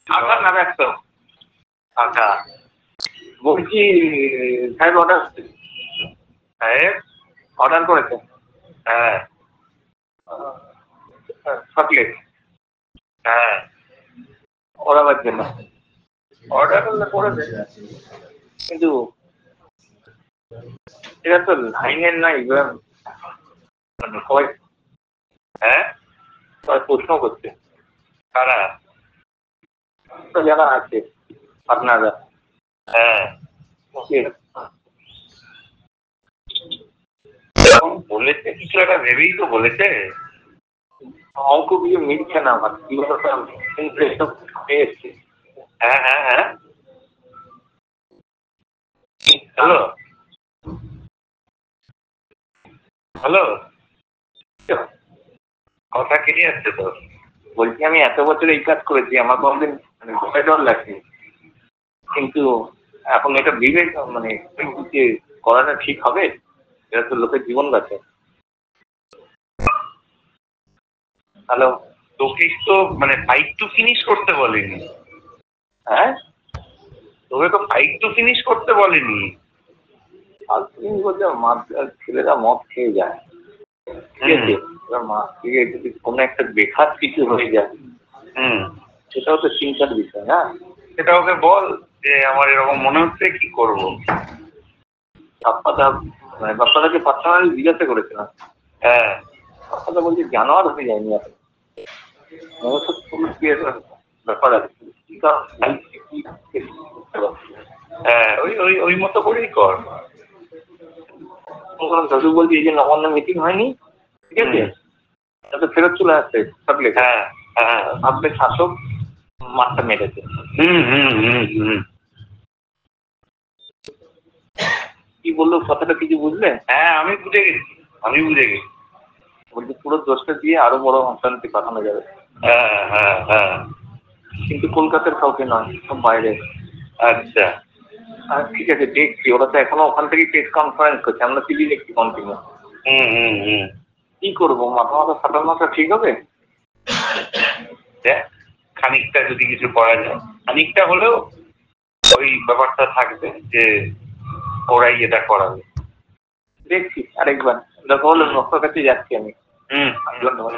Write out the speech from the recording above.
আচ্ছা না ব্যস্ত আচ্ছা বলছি সাহেব অর্ডার করেছে হ্যাঁ চকলেট হ্যাঁ ওরাবার জন্য অর্ডার করেছে কিন্তু এটা তো লাইনের নাই মানে সবাই হ্যাঁ সবাই প্রশ্ন করছে কারা যারা আছে আপনারা হ্যাঁ বলেছে কিছু একটা ভেবেই তো বলেছে অঙ্ক দিয়ে মিলছে না আমার এসছে হ্যাঁ হ্যাঁ হ্যাঁ হ্যালো হ্যালো কথা কেটে যাচ্ছে তো বলছি আমি এত বছর এই কাজ করেছি আমার কোনদিন মানে ভয় ডর লাগছে কিন্তু এখন এটা বিবেক মানে যে করাটা ঠিক হবে এটা তো লোকের জীবন বাঁচে হ্যালো তোকে তো মানে ফাইট টু ফিনিশ করতে বলেনি হ্যাঁ তোকে তো ফাইট টু ফিনিশ করতে বলেনি আর তুমি বলছো ছেলেরা মদ খেয়ে যায় ঠিক আছে এবার মা থেকে যদি কোনো একটা বেখাত কিছু হয়ে যায় সেটাও তো চিন্তার বিষয় না সেটা ওকে বল যে আমার এরকম মনে হচ্ছে কি করবো বাপ্পাদাকে পার্সোনালি জিজ্ঞাসা করেছিলাম হ্যাঁ বাপ্পাদা বলছে জানোয়ার হয়ে যায়নি এখন ব্যাপার আছে হ্যাঁ ওই ওই ওই মতো করেই কর দাদু বলছি এই যে নবান্ন মিটিং হয়নি ঠিক আছে তাতে ফেরত চলে আসছে থাকলে হ্যাঁ হ্যাঁ ভাবলে শাসক মাঠটা মেরেছে কি বললো কথাটা কিছু বুঝলে হ্যাঁ আমি বুঝে গেছি বলছি পুরো দোষটা দিয়ে আরো বড় অশান্তি পাঠানো যাবে হ্যাঁ হ্যাঁ হ্যাঁ কিন্তু কলকাতার কাউকে নয় সব বাইরে আচ্ছা ঠিক আছে দেখছি ওরা তো এখনো ওখান থেকে প্রেস কনফারেন্স করছে আমরা টিভি দেখছি কন্টিনিউ কি করবো মাথা ফাটানোটা ঠিক হবে খানিকটা যদি কিছু করা যায় খানিকটা হলেও ওই ব্যাপারটা থাকবে যে ওরাই এটা করাবে দেখছি আরেকবার দেখা হলো নকশার কাছে যাচ্ছি আমি ধন্যবাদ